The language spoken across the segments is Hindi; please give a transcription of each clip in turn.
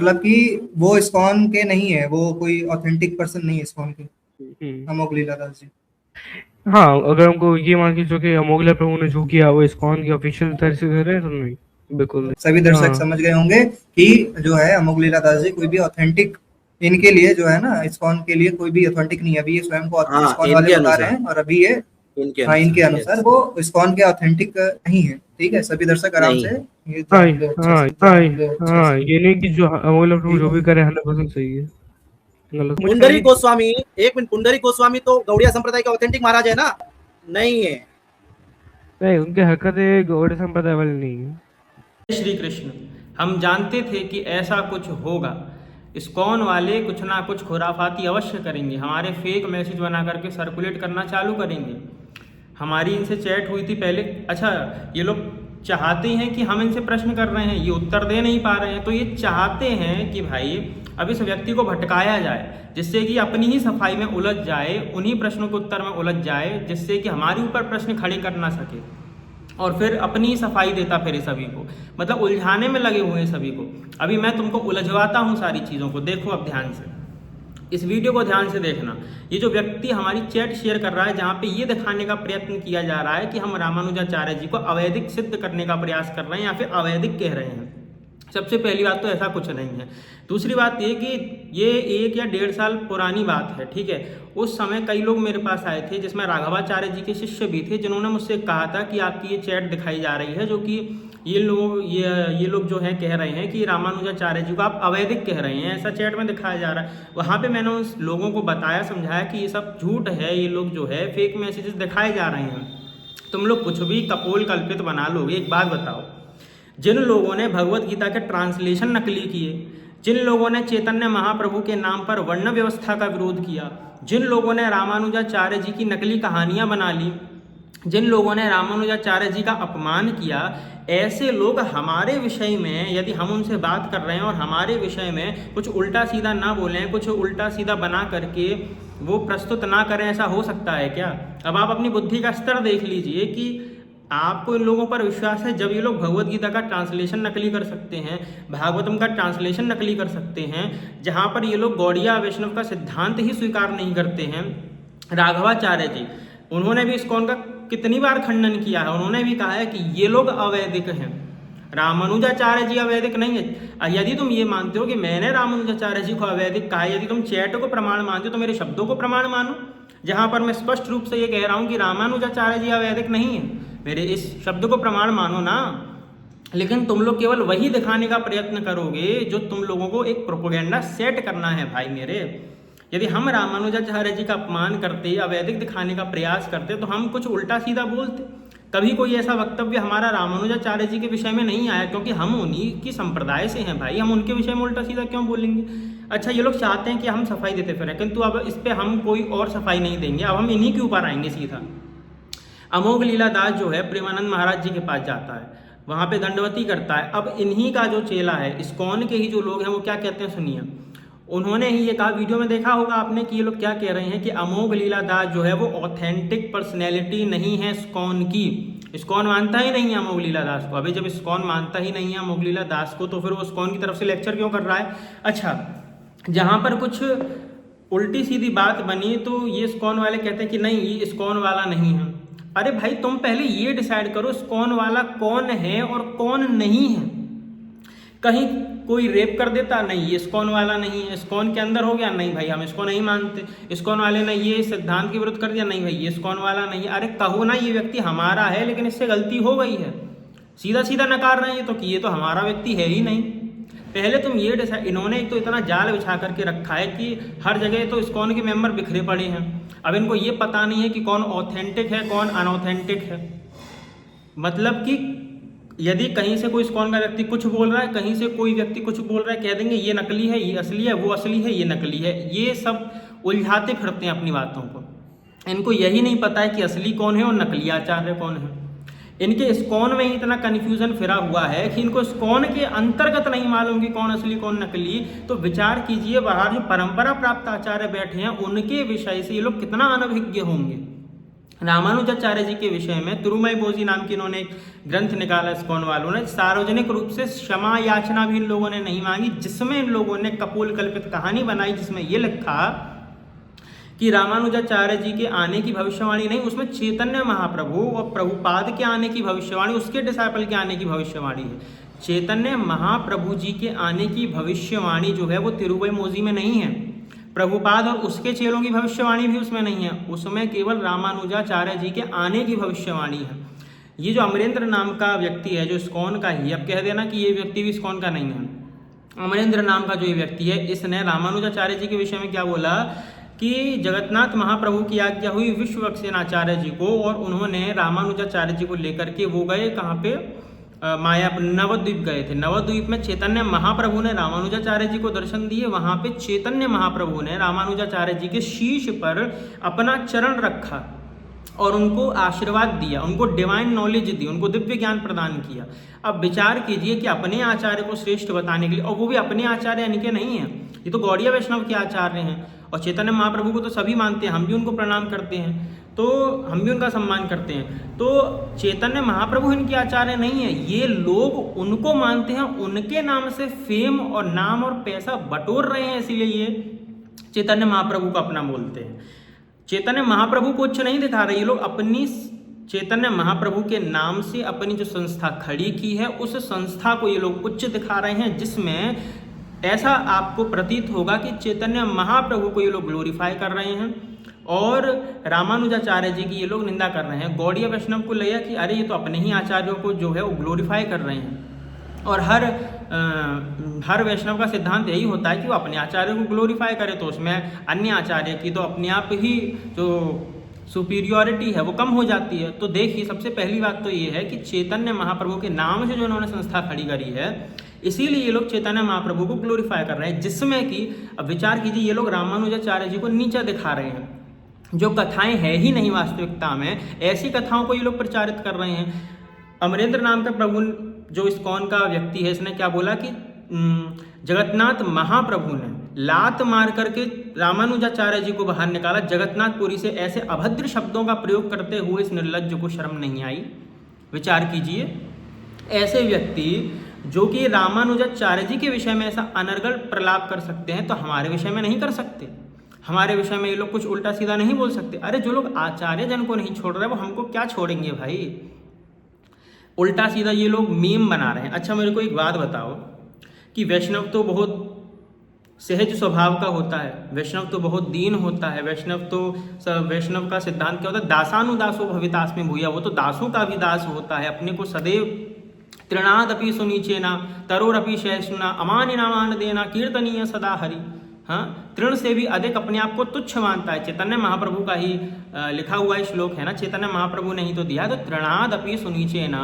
मतलब कि वो इस्कॉन के नहीं है, वो कोई ऑथेंटिक पर्सन नहीं है इस्कॉन के, हम्म। अमोघ लीलादास जी। हाँ, अगर हमको ये मान के चलो कि अमोघला प्रभु ने जो किया वो इस्कॉन की ऑफिशियल तरह से कर रहे हैं तो नहीं, बिल्कुल सभी नहीं। दर्शक हाँ समझ गए होंगे कि जो है अमोघ लीलादास जी कोई भी ऑथेंटिक इनके लिए जो है ना, इस्कॉन के लिए कोई भी ऑथेंटिक नहीं है। अभी ये स्वयं को हाँ, इस्कॉन वाले इनके बता रहे अनुसार, हैं, और अभी ये इनके हाँ अनुसार, इनके यस, अनुसार वो इस्कॉन के ऑथेंटिक नहीं है। ठीक है, सभी दर्शक आराम नहीं से है। ये हाँ जान ले अच्छे हाँ से, जान ले अच्छे हाँ, से। ये नहीं कि जो अमोघला प्रभु ठीक जो भी है, करे 100% सही है, गलत मुझे पुंडरी लगी। गोस्वामी, एक मिनट, पुंडरी गोस्वामी तो गौड़िया संप्रदाय का ऑथेंटिक महाराज है ना? नहीं है। नहीं, उनकी हरकतें गौड़ संप्रदाय वाली नहीं है। श्री कृष्ण, हम जानते थे कि ऐसा कुछ होगा। इस्कॉन वाले कुछ ना कुछ खुराफाती अवश्य करेंगे, हमारे फेक मैसेज बना करके सर्कुलेट करना चालू करेंगे। हमारी इनसे चैट हुई थी पहले। अच्छा, ये लोग चाहते हैं कि हम इनसे प्रश्न कर रहे हैं, ये उत्तर दे नहीं पा रहे हैं, तो ये चाहते हैं कि भाई अब इस व्यक्ति को भटकाया जाए, जिससे कि अपनी ही सफाई में उलझ जाए, उन्हीं प्रश्नों के उत्तर में उलझ जाए, जिससे कि हमारे ऊपर प्रश्न खड़े कर ना सके, और फिर अपनी ही सफाई देता फिर सभी को। मतलब उलझाने में लगे हुए हैं सभी को। अभी मैं तुमको उलझवाता हूँ सारी चीज़ों को, देखो अब ध्यान से, इस वीडियो को ध्यान से देखना। ये जो व्यक्ति हमारी चैट शेयर कर रहा है, जहाँ पे ये दिखाने का प्रयत्न किया जा रहा है कि हम रामानुजाचार्य जी को अवैधिक सिद्ध करने का प्रयास कर रहे हैं या फिर अवैधिक कह रहे हैं, सबसे पहली बात तो ऐसा कुछ नहीं है। दूसरी बात ये कि ये 1 या 1.5 साल पुरानी बात है, ठीक है। उस समय कई लोग मेरे पास आए थे, जिसमें राघवाचार्य जी के शिष्य भी थे, जिन्होंने मुझसे कहा था कि आपकी ये चैट दिखाई जा रही है, जो कि ये लोग जो है कह रहे हैं कि रामानुजाचार्य जी को आप अवैधिक कह रहे हैं, ऐसा चैट में दिखाया जा रहा है। वहाँ पे मैंने उन लोगों को बताया, समझाया कि ये सब झूठ है, ये लोग जो है फेक मैसेजेस दिखाए जा रहे हैं, तुम लोग कुछ भी कपोल कल्पित बना लोगे। एक बात बताओ, जिन लोगों ने भगवत गीता के ट्रांसलेशन नकली किए, जिन लोगों ने चैतन्य महाप्रभु के नाम पर वर्ण व्यवस्था का विरोध किया, जिन लोगों ने रामानुजाचार्य जी की नकली कहानियां बना ली, जिन लोगों ने रामानुजाचार्य जी का अपमान किया, ऐसे लोग हमारे विषय में, यदि हम उनसे बात कर रहे हैं और हमारे विषय में कुछ उल्टा सीधा ना बोलें, कुछ उल्टा सीधा बना करके वो प्रस्तुत ना करें, ऐसा हो सकता है क्या? अब आप अपनी बुद्धि का स्तर देख लीजिए कि आपको इन लोगों पर विश्वास है जब ये लोग भगवत गीता का ट्रांसलेशन नकली कर सकते हैं, भागवतम का ट्रांसलेशन नकली कर सकते हैं, जहाँ पर ये लोग गौड़िया वैष्णव का सिद्धांत ही स्वीकार नहीं करते हैं। राघवाचार्य जी, उन्होंने भी इस्कॉन का कितनी बार खंडन किया है, उन्होंने भी कहा है कि ये लोग अवैधिक हैं, रामानुजाचार्य जी अवैधिक नहीं है। यदि तुम ये मानते हो कि मैंने रामानुजाचार्य जी को अवैधिक कहा है, यदि तुम चैट को प्रमाण मानते हो तो मेरे शब्दों को प्रमाण मानो, जहाँ पर मैं स्पष्ट रूप से ये कह रहा हूँ कि रामानुजाचार्य जी अवैधिक नहीं है, मेरे इस शब्द को प्रमाण मानो ना। लेकिन तुम लोग केवल वही दिखाने का प्रयत्न करोगे जो तुम लोगों को एक प्रोपेगेंडा सेट करना है भाई मेरे। यदि हम रामानुजाचार्य जी का अपमान करते, अवैधिक दिखाने का प्रयास करते, तो हम कुछ उल्टा सीधा बोलते। कभी कोई ऐसा वक्तव्य हमारा रामानुजाचार्य जी के विषय में नहीं आया, क्योंकि हम उन्हीं की संप्रदाय से हैं भाई, हम उनके विषय में उल्टा सीधा क्यों बोलेंगे? अच्छा, ये लोग चाहते हैं कि हम सफाई देते फिरें, किंतु अब इस पर हम कोई और सफाई नहीं देंगे, अब हम इन्हीं के ऊपर आएंगे सीधा। अमोघ लीलादास जो है प्रेमानंद महाराज जी के पास जाता है, वहाँ पे दंडवती करता है। अब इन्हीं का जो चेला है, इस्कॉन के ही जो लोग हैं, वो क्या कहते हैं सुनिए। उन्होंने ही ये कहा, वीडियो में देखा होगा आपने, कि ये लोग क्या कह रहे हैं कि अमोघ लीलादास जो है वो ऑथेंटिक पर्सनैलिटी नहीं है इस्कॉन की। इस्कॉन मानता ही नहीं है अमोघ लीलादास को। अभी जब इस्कॉन मानता ही नहीं है अमोघ लीलादास को, तो फिर वो इस्कॉन की तरफ से लेक्चर क्यों कर रहा है? अच्छा, जहाँ पर कुछ उल्टी सीधी बात बनी तो ये इस्कॉन वाले कहते हैं कि नहीं, ये इस्कॉन वाला नहीं है। अरे भाई, तुम पहले ये डिसाइड करो इस्कॉन वाला कौन है और कौन नहीं है। कहीं कोई रेप कर देता, नहीं ये इस्कॉन वाला नहीं है, इस्कॉन के अंदर हो गया, नहीं भाई हम इसको नहीं मानते। इस्कॉन वाले ने ये सिद्धांत के विरुद्ध कर दिया, नहीं भाई ये इस्कॉन वाला नहीं है। अरे कहो ना ये व्यक्ति हमारा है, लेकिन इससे गलती हो गई है, सीधा सीधा नकार रहे हैं तो कि ये तो हमारा व्यक्ति है ही नहीं। पहले तुम ये डिसाइड, इन्होंने एक तो इतना जाल बिछा करके रखा है कि हर जगह तो इस्कॉन के मेंबर बिखरे पड़े हैं। अब इनको ये पता नहीं है कि कौन ऑथेंटिक है कौन अनऑथेंटिक है। मतलब कि यदि कहीं से कोई इस्कॉन का व्यक्ति कुछ बोल रहा है, कहीं से कोई व्यक्ति कुछ बोल रहा है, कह देंगे ये नकली है, ये असली है, वो असली है, ये नकली है। ये सब उलझाते फिरते हैं अपनी बातों को। इनको यही नहीं पता है कि असली कौन है और नकली आचार्य कौन है। इनके इस्कॉन में ही इतना कन्फ्यूजन फिरा हुआ है कि इनको इस्कॉन के अंतर्गत नहीं मालूम कि कौन असली कौन नकली। तो विचार कीजिए, बाहर जो परंपरा प्राप्त आचार्य बैठे हैं उनके विषय से ये लोग कितना अनभिज्ञ होंगे। रामानुजाचार्य जी के विषय में तिरुमय बोजी नाम की इन्होंने एक ग्रंथ निकाला इस्कॉन वालों ने। सार्वजनिक रूप से क्षमा याचना भी इन लोगों ने नहीं मांगी, जिसमें इन लोगों ने कपोल कल्पित कहानी बनाई, जिसमें ये लिखा कि रामानुजाचार्य जी के आने की भविष्यवाणी नहीं, उसमें चैतन्य महाप्रभु और प्रभुपाद के आने की भविष्यवाणी, उसके डिसाइपल के आने की भविष्यवाणी है। चैतन्य महाप्रभु जी के आने की भविष्यवाणी जो है वो तिरुवई मोजी में नहीं है। प्रभुपाद और उसके चेलों की भविष्यवाणी भी उसमें नहीं है, उसमें केवल रामानुजाचार्य जी के आने की भविष्यवाणी है। ये जो अमरेंद्र नाम का व्यक्ति है जो इस्कॉन का ही, अब कह देना कि ये व्यक्ति भी इस्कॉन का नहीं है। अमरेंद्र नाम का जो ये व्यक्ति है, इसने रामानुजाचार्य जी के विषय में क्या बोला कि जगन्नाथ महाप्रभु की आज्ञा हुई विश्वक्सेनाचार्य जी को, और उन्होंने रामानुजाचार्य जी को लेकर के वो गए कहाँ पे, माया नवद्वीप गए थे। नवद्वीप में चैतन्य महाप्रभु ने रामानुजाचार्य जी को दर्शन दिए। वहां पे चैतन्य महाप्रभु ने रामानुजाचार्य जी के शीश पर अपना चरण रखा और उनको आशीर्वाद दिया, उनको डिवाइन नॉलेज दी, उनको दिव्य ज्ञान प्रदान किया। अब विचार कीजिए कि अपने आचार्य को श्रेष्ठ बताने के लिए, और वो भी अपने आचार्य यानी कि नहीं है, ये तो गौड़िया वैष्णव के आचार्य हैं, और चैतन्य महाप्रभु को तो सभी मानते हैं, हम भी उनको प्रणाम करते हैं, तो हम भी उनका सम्मान करते हैं। तो चैतन्य महाप्रभु इनके आचार्य नहीं है, ये लोग उनको मानते हैं, उनके नाम से फेम और नाम और पैसा बटोर रहे हैं, इसीलिए ये चैतन्य महाप्रभु को अपना बोलते हैं। चैतन्य महाप्रभु को उच्च नहीं दिखा रहे ये लोग, अपनी चैतन्य महाप्रभु के नाम से अपनी जो संस्था खड़ी की है उस संस्था को ये लोग उच्च दिखा रहे हैं, जिसमें ऐसा आपको प्रतीत होगा कि चैतन्य महाप्रभु को ये लोग ग्लोरीफाई कर रहे हैं और रामानुजाचार्य जी की ये लोग निंदा कर रहे हैं। गौड़िया वैष्णव को लगा कि अरे ये तो अपने ही आचार्यों को जो है वो ग्लोरीफाई कर रहे हैं, और हर वैष्णव का सिद्धांत यही होता है कि वो अपने आचार्यों को ग्लोरीफाई करे, तो उसमें अन्य आचार्य की तो अपने आप ही जो सुपीरियॉरिटी है वो कम हो जाती है। तो देखिए, सबसे पहली बात तो ये है कि चैतन्य महाप्रभु के नाम से जो इन्होंने संस्था खड़ी करी है, इसीलिए ये लोग चैतन्य महाप्रभु को ग्लोरीफाई कर रहे हैं, जिसमें कि अब विचार कीजिए ये लोग रामानुजाचार्य जी को नीचा दिखा रहे हैं। जो कथाएं है ही नहीं वास्तविकता में, ऐसी कथाओं को ये लोग प्रचारित कर रहे हैं। अमरेंद्र नाम का प्रभु जो इस्कॉन का व्यक्ति है, इसने क्या बोला कि जगन्नाथ महाप्रभु ने लात मार करके रामानुजाचार्य जी को बाहर निकाला। जगन्नाथपुरी से ऐसे अभद्र शब्दों का प्रयोग करते हुए इस निर्लज्ज को शर्म नहीं आई। विचार कीजिए, ऐसे व्यक्ति जो कि रामानुजाचार्य जी के विषय में ऐसा अनर्गल प्रलाप कर सकते हैं, तो हमारे विषय में नहीं कर सकते। हमारे विषय में ये लोग कुछ उल्टा सीधा नहीं बोल सकते। अरे जो लोग आचार्य जन को नहीं छोड़ रहे वो हमको क्या छोड़ेंगे भाई। उल्टा सीधा ये लोग मीम बना रहे हैं। अच्छा, मेरे को एक बात बताओ कि वैष्णव तो बहुत सहज स्वभाव का होता है, वैष्णव तो बहुत दीन होता है, वैष्णव का सिद्धांत क्या होता है, दासानुदासो भवितास्मि भूया, वो तो दासों का भी दास होता है। अपने को सदैव तृणादपि सुनीचेना तरोरपि शैषुना अमानिना मान देना कीर्तनीय सदा हरि। हाँ, तृण से भी अधिक अपने आप को तुच्छ मानता है। चैतन्य महाप्रभु का ही लिखा हुआ श्लोक है ना, चैतन्य महाप्रभु ने ही तो दिया। तो तृणादपि सुनीचेना,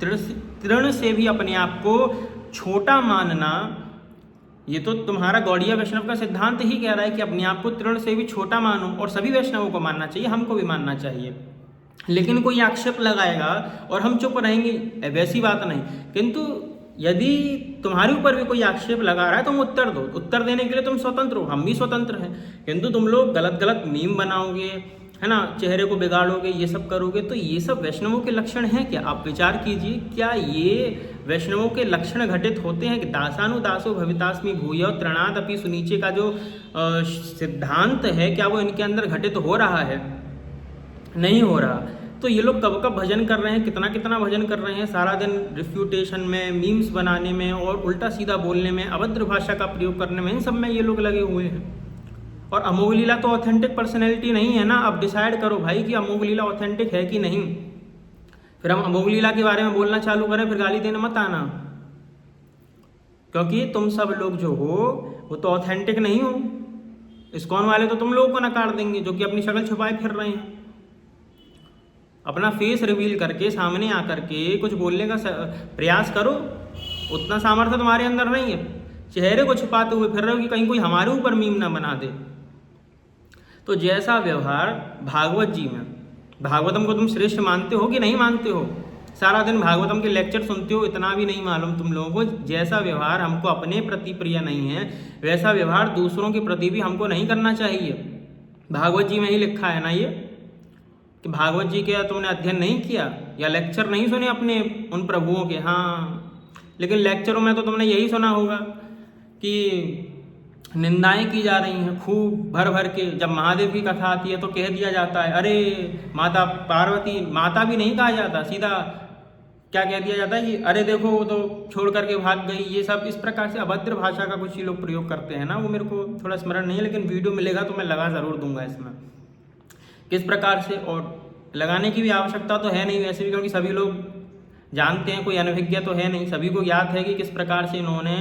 तृण से भी अपने आप को छोटा मानना, ये तो तुम्हारा गौड़िया वैष्णव का सिद्धांत ही कह रहा है कि अपने आप को तृण से भी छोटा मानो, और सभी वैष्णवों को मानना चाहिए, हमको भी मानना चाहिए। लेकिन कोई आक्षेप लगाएगा और हम चुप रहेंगे, वैसी बात नहीं। किंतु यदि तुम्हारे ऊपर भी कोई आक्षेप लगा रहा है, तुम उत्तर दो। उत्तर देने के लिए तुम स्वतंत्र हो, हम भी स्वतंत्र हैं। किंतु तुम लोग गलत गलत मीम बनाओगे, है ना, चेहरे को बिगाड़ोगे, ये सब करोगे, तो ये सब वैष्णवों के लक्षण हैं क्या? आप विचार कीजिए, क्या ये वैष्णवों के लक्षण घटित होते हैं कि दासानुदासो भवितास्मि भूय तृणादपि सुनीचे का जो सिद्धांत है, क्या वो इनके अंदर घटित हो रहा है? नहीं हो रहा। तो ये लोग कब कब भजन कर रहे हैं, कितना कितना भजन कर रहे हैं, सारा दिन रिफ्यूटेशन में, मीम्स बनाने में और उल्टा सीधा बोलने में, अभद्र भाषा का प्रयोग करने में, इन सब में ये लोग लगे हुए हैं। और अमोघ लीला तो ऑथेंटिक पर्सनैलिटी नहीं है ना। अब डिसाइड करो भाई कि अमोघ लीला ऑथेंटिक है कि नहीं। फिर हम अमोघ लीला के बारे में बोलना चालू करें, फिर गाली देने मत आना, क्योंकि तुम सब लोग जो हो वो तो ऑथेंटिक नहीं हो। इस्कॉन वाले तो तुम लोगों को नकार देंगे, जो कि अपनी शक्ल छुपाए फिर रहे हैं। अपना फेस रिवील करके सामने आकर के कुछ बोलने का प्रयास करो, उतना सामर्थ्य तुम्हारे अंदर नहीं है। चेहरे को छुपाते हुए फिर रहे हो कि कहीं कोई हमारे ऊपर मीम ना बना दे। तो जैसा व्यवहार भागवत जी में, भागवतम को तुम श्रेष्ठ मानते हो कि नहीं मानते हो? सारा दिन भागवतम के लेक्चर सुनते हो, इतना भी नहीं मालूम तुम लोगों को। जैसा व्यवहार हमको अपने प्रति प्रिय नहीं है, वैसा व्यवहार दूसरों के प्रति भी हमको नहीं करना चाहिए। भागवत जी में ही लिखा है ना ये कि भागवत जी के तुमने अध्ययन नहीं किया या लेक्चर नहीं सुने अपने उन प्रभुओं के? हाँ, लेकिन लेक्चरों में तो तुमने यही सुना होगा कि निंदाएं की जा रही हैं खूब भर भर के। जब महादेव की कथा आती है तो कह दिया जाता है अरे माता पार्वती, माता भी नहीं कहा जाता, सीधा क्या कह दिया जाता है कि अरे देखो वो तो छोड़ करके भाग गई। ये सब इस प्रकार से अभद्र भाषा का कुछ ही लोग प्रयोग करते हैं ना, वो मेरे को थोड़ा स्मरण नहीं है, लेकिन वीडियो मिलेगा तो मैं लगा ज़रूर दूंगा इसमें किस प्रकार से। और लगाने की भी आवश्यकता तो है नहीं वैसे भी, क्योंकि सभी लोग जानते हैं, कोई अनभिज्ञ तो है नहीं, सभी को याद है कि किस प्रकार से इन्होंने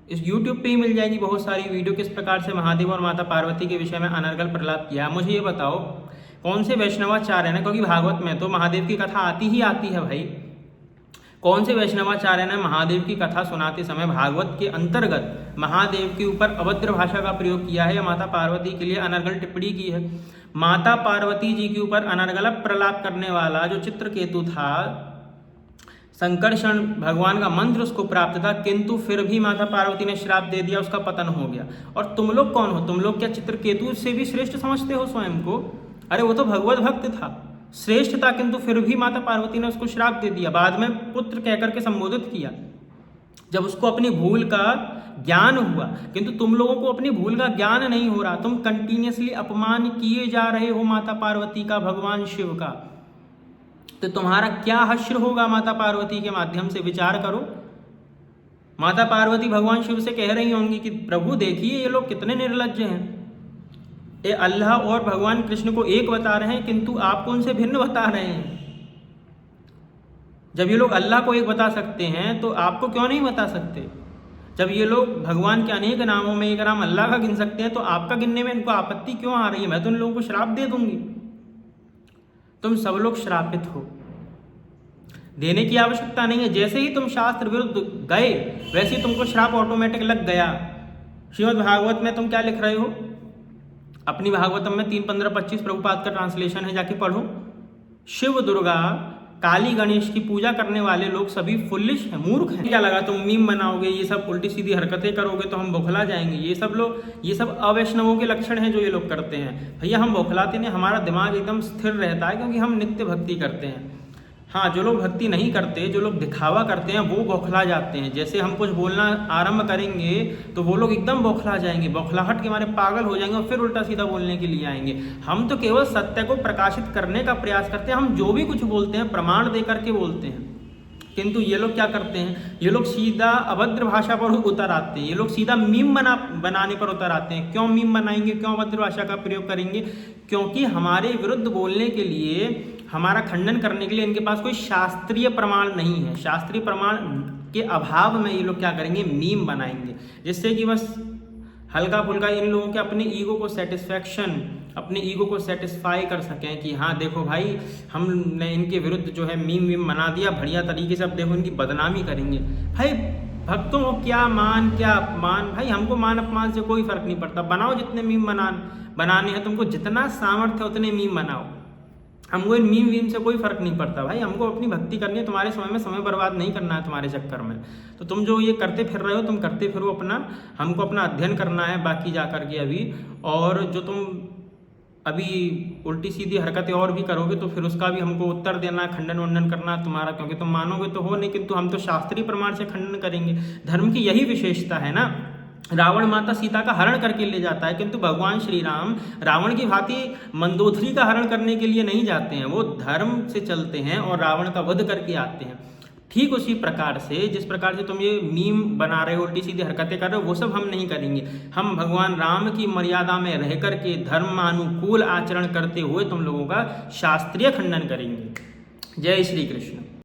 इस YouTube पे ही मिल जाएगी बहुत सारी वीडियो किस प्रकार से महादेव और माता पार्वती के विषय में अनर्गल प्रलाप किया। मुझे ये बताओ कौन से वैष्णवाचार्य ने, क्योंकि भागवत में तो महादेव की कथा आती ही आती है भाई, कौन से वैष्णवाचार्य ने महादेव की कथा सुनाते समय भागवत के अंतर्गत महादेव के ऊपर अभद्र भाषा का प्रयोग किया है या माता पार्वती के लिए अनर्गल टिप्पणी की है? माता पार्वती जी के ऊपर अनर्गल प्रलाप करने वाला जो चित्रकेतु था, संकर्षण भगवान का मंत्र उसको प्राप्त था, किंतु फिर भी माता पार्वती ने श्राप दे दिया, उसका पतन हो गया। और तुम लोग कौन हो? तुम लोग क्या चित्रकेतु से भी श्रेष्ठ समझते हो स्वयं को? अरे वो तो भगवत भक्त था, श्रेष्ठ था, किंतु फिर भी माता पार्वती ने उसको श्राप दे दिया, बाद में पुत्र कहकर के संबोधित किया जब उसको अपनी भूल का ज्ञान हुआ। किंतु तुम लोगों को अपनी भूल का ज्ञान नहीं हो रहा, तुम कंटिन्यूअसली अपमान किए जा रहे हो माता पार्वती का, भगवान शिव का। तो तुम्हारा क्या हश्र होगा माता पार्वती के माध्यम से? विचार करो। माता पार्वती भगवान शिव से कह रही होंगी कि प्रभु देखिए ये लोग कितने निर्लज्ज हैं, ये अल्लाह और भगवान कृष्ण को एक बता रहे हैं किंतु आपको उनसे भिन्न बता रहे हैं। जब ये लोग अल्लाह को एक बता सकते हैं तो आपको क्यों नहीं बता सकते? जब ये लोग भगवान के अनेक नामों में एक नाम अल्लाह का गिन सकते हैं तो आपका गिनने में इनको आपत्ति क्यों आ रही है? मैं तो इन लोगों को श्राप दे दूंगी। तुम सब लोग श्रापित हो, देने की आवश्यकता नहीं है। जैसे ही तुम शास्त्र विरुद्ध गए वैसे ही तुमको श्राप ऑटोमेटिक लग गया। श्रीमद् भागवत में तुम क्या लिख रहे हो? अपनी भागवतम में 3:15-25 प्रभुपाद का ट्रांसलेशन है, जाके पढ़ो। शिव दुर्गा काली गणेश की पूजा करने वाले लोग सभी फुलिश हैं, मूर्ख हैं। क्या लगा तुम मीम बनाओगे, ये सब उल्टी सीधी हरकतें करोगे तो हम बौखला जाएंगे? ये सब अवैष्णवों के लक्षण हैं जो ये लोग करते हैं। भैया हम बौखलाते नहीं, हमारा दिमाग एकदम स्थिर रहता है क्योंकि हम नित्य भक्ति करते हैं। हाँ, जो लोग भक्ति नहीं करते, जो लोग दिखावा करते हैं, वो बौखला जाते हैं। जैसे हम कुछ बोलना आरंभ करेंगे तो वो लोग एकदम बौखला जाएंगे, बौखलाहट के मारे पागल हो जाएंगे और फिर उल्टा सीधा बोलने के लिए आएंगे। हम तो केवल सत्य को प्रकाशित करने का प्रयास करते हैं। हम जो भी कुछ बोलते हैं प्रमाण दे करके बोलते हैं, किंतु ये लोग क्या करते हैं? ये लोग सीधा अभद्र भाषा पर उतर आते हैं। ये लोग सीधा मीम बनाने पर उतर आते हैं। क्यों मीम बनाएंगे, क्यों अभद्र भाषा का प्रयोग करेंगे? क्योंकि हमारे विरुद्ध बोलने के लिए, हमारा खंडन करने के लिए इनके पास कोई शास्त्रीय प्रमाण नहीं है। शास्त्रीय प्रमाण के अभाव में ये लोग क्या करेंगे? मीम बनाएंगे, जिससे कि बस हल्का फुल्का इन लोगों के अपने ईगो को सेटिस्फैक्शन, अपने ईगो को सेटिस्फाई कर सकें कि हाँ देखो भाई हमने इनके विरुद्ध जो है मीम बना दिया बढ़िया तरीके से, अब देखो इनकी बदनामी करेंगे। भाई भक्तों को क्या मान क्या अपमान, भाई हमको मान अपमान से कोई फर्क नहीं पड़ता। बनाओ जितने मीम बनाने हैं, तुमको जितना सामर्थ्य उतने मीम बनाओ, हमको इन मीम से कोई फर्क नहीं पड़ता। भाई हमको अपनी भक्ति करनी है, तुम्हारे समय में समय बर्बाद नहीं करना है तुम्हारे चक्कर में। तो तुम जो ये करते फिर रहे हो, तुम करते फिरो अपना, हमको अपना अध्ययन करना है बाकी जा करके अभी। और जो तुम अभी उल्टी सीधी हरकतें और भी करोगे तो फिर उसका भी हमको उत्तर देना, खंडन वंडन करना तुम्हारा, क्योंकि तुम मानोगे तो हो नहीं, किंतु हम तो शास्त्रीय प्रमाण से खंडन करेंगे। धर्म की यही विशेषता है ना। रावण माता सीता का हरण करके ले जाता है, किंतु भगवान श्री राम रावण की भांति मंदोदरी का हरण करने के लिए नहीं जाते हैं, वो धर्म से चलते हैं और रावण का वध करके आते हैं। ठीक उसी प्रकार से जिस प्रकार से तुम ये मीम बना रहे हो, उल्टी सीधी हरकतें कर रहे हो, वो सब हम नहीं करेंगे। हम भगवान राम की मर्यादा में रह करके धर्मानुकूल आचरण करते हुए तुम लोगों का शास्त्रीय खंडन करेंगे। जय श्री कृष्ण।